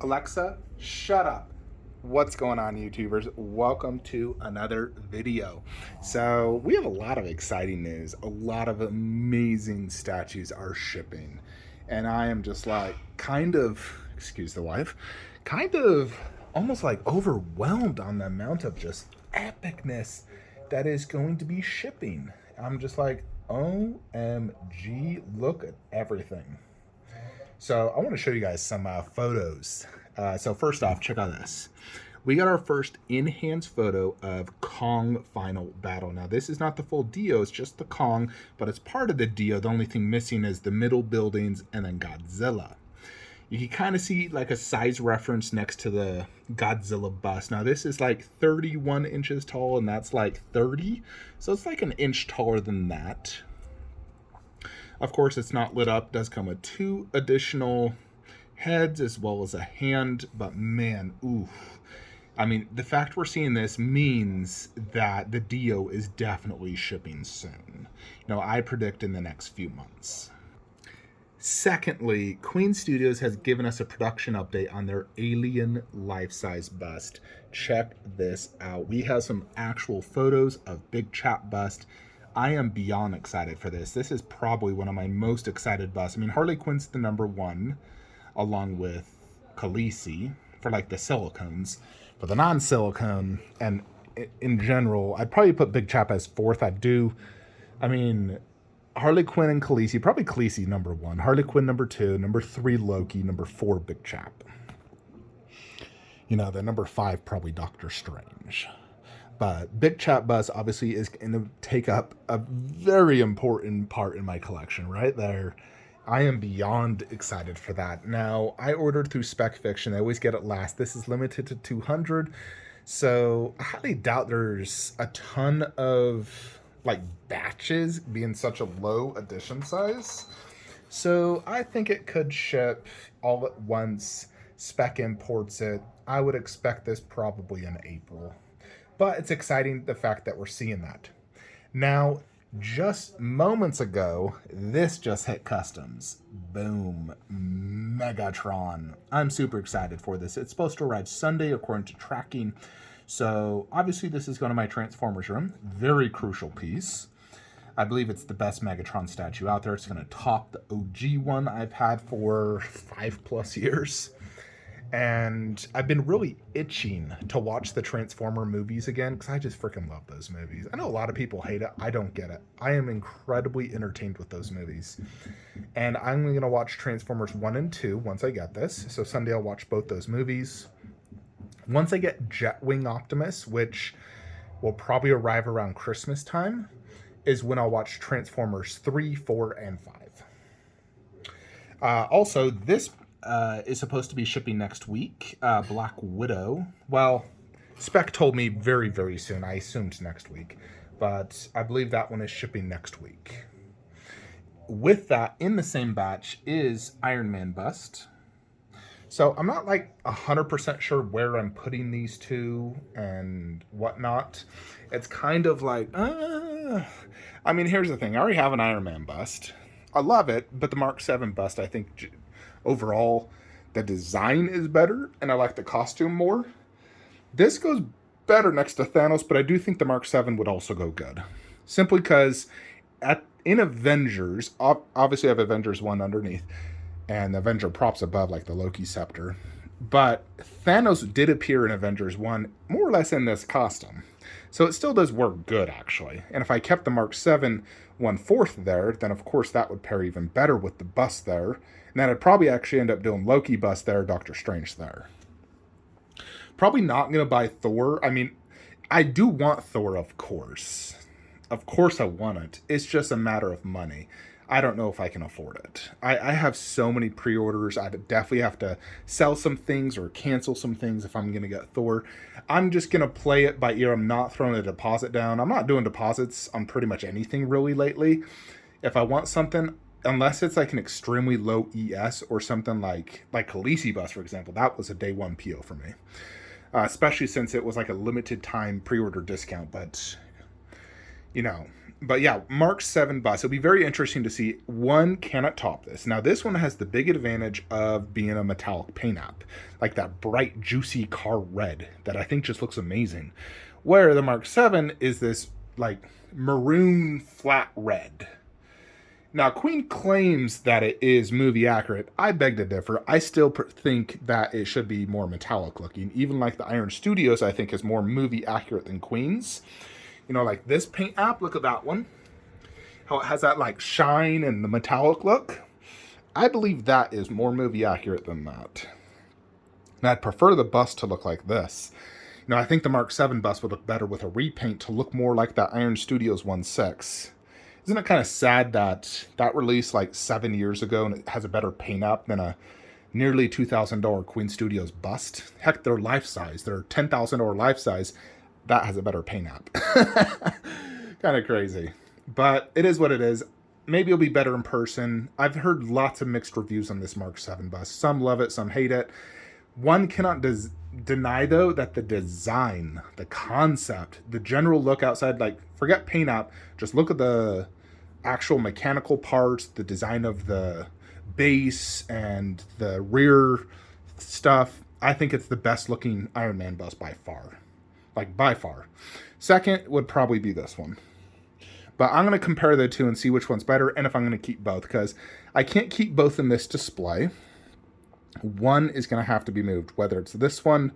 Alexa, shut up. What's going on, YouTubers? Welcome to another video. So we have a lot of exciting news. A lot of amazing statues are shipping. And I am just like excuse the wife, kind of almost like overwhelmed on the amount of just epicness that is going to be shipping. I'm just like, OMG, look at everything. So I want to show you guys some photos. So first off, check out this. We got our first in-hands photo of Kong Final Battle. Now this is not the full Dio, it's just the Kong, but it's part of the Dio. The only thing missing is the middle buildings and then Godzilla. You can kind of see like a size reference next to the Godzilla bust. Now this is like 31 inches tall and that's like 30. So it's like an inch taller than that. Of course, it's not lit up. It does come with 2 additional heads as well as a hand. But man, oof. I mean, the fact we're seeing this means that the Dio is definitely shipping soon. You know, I predict in the next few months. Secondly, Queen Studios has given us a production update on their alien life-size bust. Check this out. We have some actual photos of Big Chap bust. I am beyond excited for this. This is probably one of my most excited busts. I mean, Harley Quinn's the #1, along with Khaleesi for like the silicones. For the non-silicone, and in general, I'd probably put Big Chap as 4th. I mean, Harley Quinn and Khaleesi, probably Khaleesi #1, Harley Quinn #2, #3 Loki, #4 Big Chap. You know, the #5 probably Doctor Strange. But Big Chap bust obviously is going to take up a very important part in my collection right there. I am beyond excited for that. Now, I ordered through Spec Fiction. I always get it last. This is limited to 200. So I highly doubt there's a ton of like batches being such a low edition size. So I think it could ship all at once. Spec imports it. I would expect this probably in April. But it's exciting the fact that we're seeing that. Now, just moments ago, this just hit customs. Boom. Megatron. I'm super excited for this. It's supposed to arrive Sunday according to tracking. So obviously this is going to my Transformers room. Very crucial piece. I believe it's the best Megatron statue out there. It's going to top the OG one I've had for 5+ years. And I've been really itching to watch the Transformer movies again because I just freaking love those movies. I know a lot of people hate it. I don't get it. I am incredibly entertained with those movies. And I'm going to watch Transformers 1 and 2 once I get this. So Sunday I'll watch both those movies. Once I get Jetwing Optimus, which will probably arrive around Christmas time, is when I'll watch Transformers 3, 4, and 5. Also, this is supposed to be shipping next week. Black Widow. Well, Spec told me very, very soon. I assumed next week. But I believe that one is shipping next week. With that, in the same batch is Iron Man bust. So I'm not like 100% sure where I'm putting these two and whatnot. It's kind of like, I mean, here's the thing. I already have an Iron Man bust. I love it, but the Mark 7 bust, I think overall, the design is better, and I like the costume more. This goes better next to Thanos, but I do think the Mark 7 would also go good. Simply because in Avengers, obviously I have Avengers 1 underneath, and the Avenger props above, like the Loki scepter. But Thanos did appear in Avengers 1, more or less in this costume. So it still does work good, actually. And if I kept the Mark 7 1/4 there, then of course that would pair even better with the bust there. And then I'd probably actually end up doing Loki bust there, Doctor Strange there. Probably not going to buy Thor. I mean, I do want Thor, of course. Of course I want it. It's just a matter of money. I don't know if I can afford it. I have so many pre-orders. I definitely have to sell some things or cancel some things if I'm going to get Thor. I'm just going to play it by ear. I'm not throwing a deposit down. I'm not doing deposits on pretty much anything really lately. If I want something, unless it's like an extremely low ES or something like Khaleesi bus, for example, that was a day 1 PO for me. Especially since it was like a limited time pre-order discount. But, you know, But yeah, Mark 7 bus. It'll be very interesting to see. One cannot top this. Now, this one has the big advantage of being a metallic paint app, like that bright, juicy car red that I think just looks amazing. Where the Mark 7 is this like maroon flat red. Now, Queen claims that it is movie accurate. I beg to differ. I still think that it should be more metallic looking. Even like the Iron Studios, I think is more movie accurate than Queen's. You know, like this paint app, look at that one. How it has that like shine and the metallic look. I believe that is more movie accurate than that. And I'd prefer the bus to look like this. You know, I think the Mark 7 bus would look better with a repaint to look more like that Iron Studios 1.6. Isn't it kind of sad that that released like 7 years ago and it has a better paint app than a nearly $2,000 Queen Studios bust? Heck, they're life size. They're $10,000 life size. That has a better paint app. Kind of crazy. But it is what it is. Maybe it'll be better in person. I've heard lots of mixed reviews on this Mark 7 bus. Some love it, some hate it. One cannot deny, though, that the design, the concept, the general look outside, like, forget paint app, just look at the actual mechanical parts, the design of the base and the rear stuff. I think it's the best looking Iron Man bus by far. Like, by far. Second would probably be this one. But I'm going to compare the two and see which one's better and if I'm going to keep both, because I can't keep both in this display. One is going to have to be moved, whether it's this one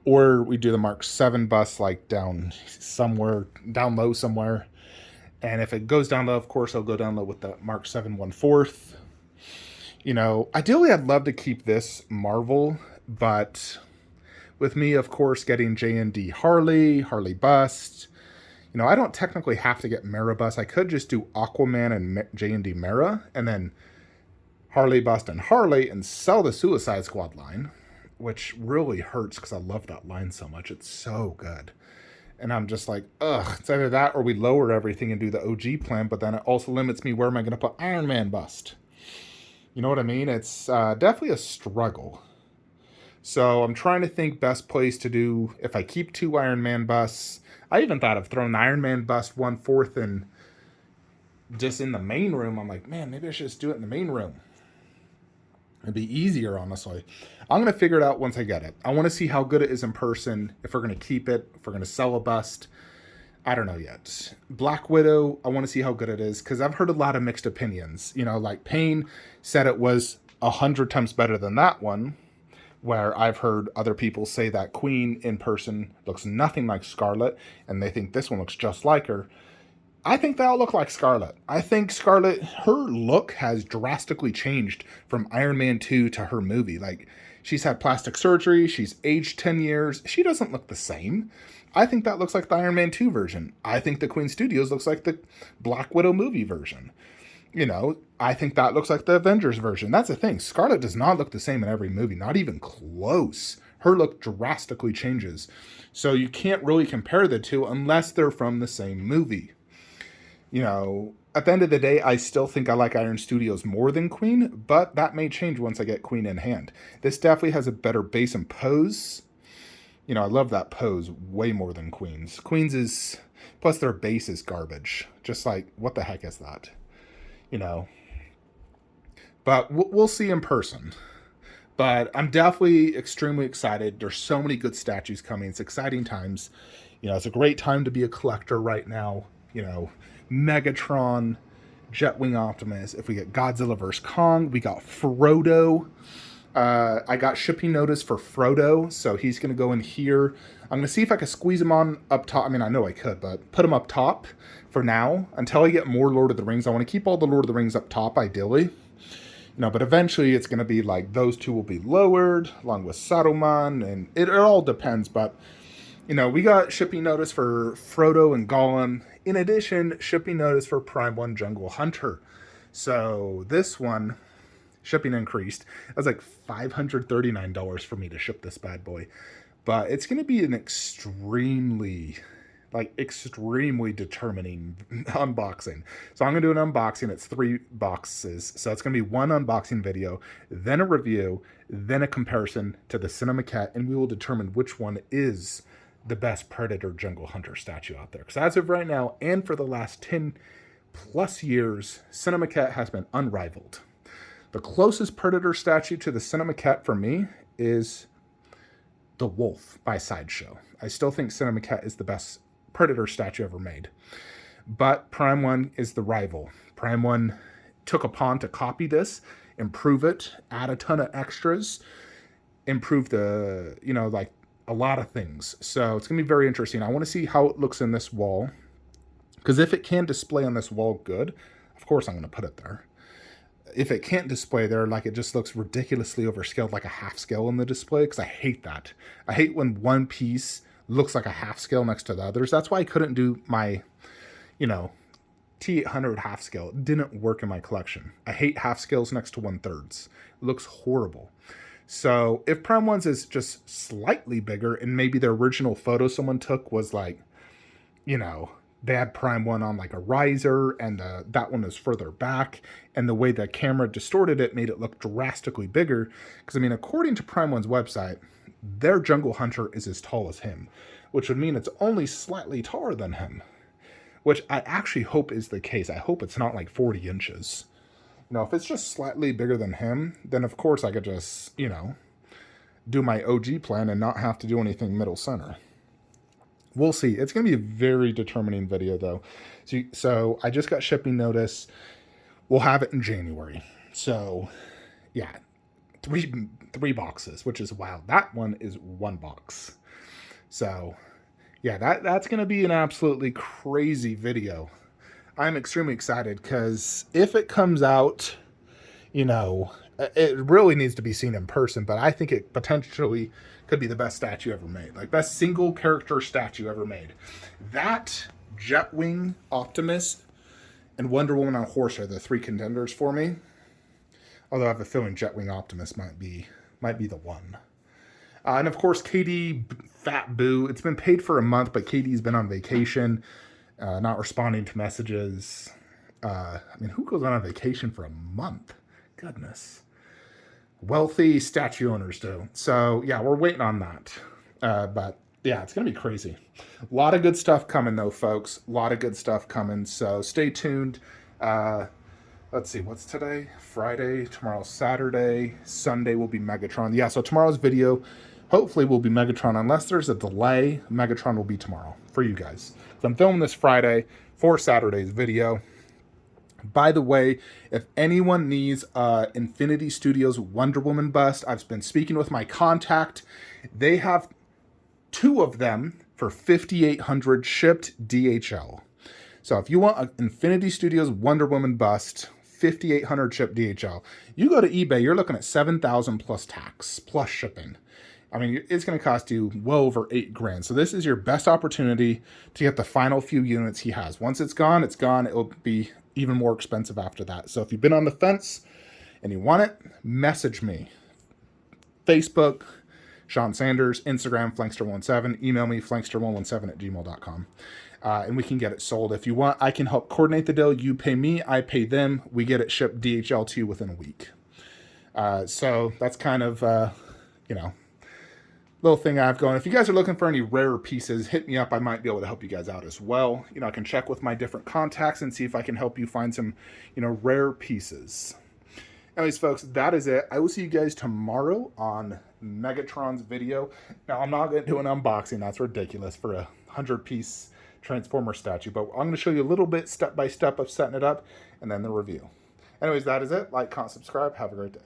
or we do the Mark 7 bus like down somewhere, down low somewhere. And if it goes down low, of course, I'll go down low with the Mark 7 1/4. You know, ideally, I'd love to keep this Marvel, but with me, of course, getting J&D Harley bust. You know, I don't technically have to get Mera bust. I could just do Aquaman and J&D Mera, and then Harley bust and Harley, and sell the Suicide Squad line, which really hurts because I love that line so much. It's so good. And I'm just like, ugh, it's either that or we lower everything and do the OG plan, but then it also limits me where am I going to put Iron Man bust. You know what I mean? It's definitely a struggle. So I'm trying to think best place to do, if I keep 2 Iron Man busts. I even thought of throwing the Iron Man bust 1/4 and just in the main room. I'm like, man, maybe I should just do it in the main room. It'd be easier, honestly. I'm going to figure it out once I get it. I want to see how good it is in person, if we're going to keep it, if we're going to sell a bust. I don't know yet. Black Widow, I want to see how good it is, because I've heard a lot of mixed opinions. You know, like Payne said it was 100 times better than that one, where I've heard other people say that Queen in person looks nothing like Scarlet, and they think this one looks just like her. I think that'll look like Scarlet. I think Scarlet, her look has drastically changed from Iron Man 2 to her movie. Like, she's had plastic surgery, she's aged 10 years, she doesn't look the same. I think that looks like the Iron Man 2 version. I think the Queen Studios looks like the Black Widow movie version. You know, I think that looks like the Avengers version. That's the thing. Scarlet does not look the same in every movie, not even close. Her look drastically changes. So you can't really compare the two unless they're from the same movie. You know, at the end of the day, I still think I like Iron Studios more than Queen, but that may change once I get Queen in hand. This definitely has a better base and pose. You know, I love that pose way more than Queen's. Queen's is, plus their base is garbage. Just like, what the heck is that? You know, but we'll see in person. But I'm definitely extremely excited. There's so many good statues coming. It's exciting times. You know, it's a great time to be a collector right now. You know, Megatron, Jetwing Optimus. If we get Godzilla vs. Kong, we got Frodo. I got shipping notice for Frodo, so he's going to go in here. I'm going to see if I can squeeze him on up top. I mean, I know I could, but put him up top for now until I get more Lord of the Rings. I want to keep all the Lord of the Rings up top, ideally. You know, but eventually it's going to be like those two will be lowered along with Saruman, and it all depends. But, you know, we got shipping notice for Frodo and Gollum. In addition, shipping notice for Prime 1 Jungle Hunter. So this one, shipping increased. It was like $539 for me to ship this bad boy. But it's going to be an extremely determining unboxing. So I'm going to do an unboxing. It's 3 boxes. So it's going to be one unboxing video, then a review, then a comparison to the Cinemacat, and we will determine which one is the best Predator Jungle Hunter statue out there. Because as of right now, and for the last 10 plus years, Cinemaquette has been unrivaled. The closest Predator statue to the Cinemaquette for me is the Wolf by Sideshow. I still think Cinemaquette is the best Predator statue ever made. But Prime 1 is the rival. Prime 1 took upon to copy this, improve it, add a ton of extras, improve the, like a lot of things. So it's going to be very interesting. I want to see how it looks in this wall. Because if it can display on this wall good, of course I'm going to put it there. If it can't display there, like it just looks ridiculously overscaled, like a half scale in the display, because I hate that. I hate when one piece looks like a half scale next to the others. That's why I couldn't do my, T800 half scale. It didn't work in my collection. I hate half scales next to 1/3. It looks horrible. So if Prime 1's is just slightly bigger, and maybe the original photo someone took was like, they had Prime 1 on like a riser, and that one is further back, and the way the camera distorted it made it look drastically bigger. Because, according to Prime 1's website, their Jungle Hunter is as tall as him, which would mean it's only slightly taller than him, which I actually hope is the case. I hope it's not like 40 inches. If it's just slightly bigger than him, then of course I could just, do my OG plan and not have to do anything middle center. We'll see. It's going to be a very determining video, though. So I just got shipping notice. We'll have it in January. So, yeah, three boxes, which is wild. That one is 1 box. So, yeah, that's going to be an absolutely crazy video. I'm extremely excited because if it comes out, it really needs to be seen in person, but I think it potentially could be the best statue ever made. Like, best single character statue ever made. That, Jetwing Optimus, and Wonder Woman on horse are the 3 contenders for me. Although I have a feeling Jetwing Optimus might be the one. And of course, Katie, Fat Boo. It's been paid for a month, but Katie's been on vacation, not responding to messages. Who goes on a vacation for a month? Goodness. Wealthy statue owners do. So, yeah, we're waiting on that. But, yeah, it's going to be crazy. A lot of good stuff coming, though, folks. A lot of good stuff coming. So, stay tuned. Let's see. What's today? Friday. Tomorrow's Saturday. Sunday will be Megatron. Yeah, so tomorrow's video hopefully will be Megatron. Unless there's a delay, Megatron will be tomorrow for you guys. So, I'm filming this Friday for Saturday's video. By the way, if anyone needs Infinity Studios Wonder Woman bust, I've been speaking with my contact. They have 2 of them for $5,800 shipped DHL. So if you want an Infinity Studios Wonder Woman bust, $5,800 shipped DHL, you go to eBay, you're looking at $7,000 plus tax, plus shipping. It's going to cost you well over $8,000. So this is your best opportunity to get the final few units he has. Once it's gone, it's gone. It will be even more expensive after that. So if you've been on the fence and you want it, message me. Facebook, Sean Sanders, Instagram, Flankster17, email me, flankster117@gmail.com. And we can get it sold. If you want, I can help coordinate the deal. You pay me, I pay them. We get it shipped DHL to you within a week. So that's kind of, little thing I have going. If you guys are looking for any rare pieces, hit me up. I might be able to help you guys out as well. I can check with my different contacts and see if I can help you find some, rare pieces. Anyways, folks, that is it. I will see you guys tomorrow on Megatron's video. Now, I'm not going to do an unboxing. That's ridiculous for a 100-piece Transformer statue. But I'm going to show you a little bit step-by-step of setting it up and then the review. Anyways, that is it. Like, comment, subscribe. Have a great day.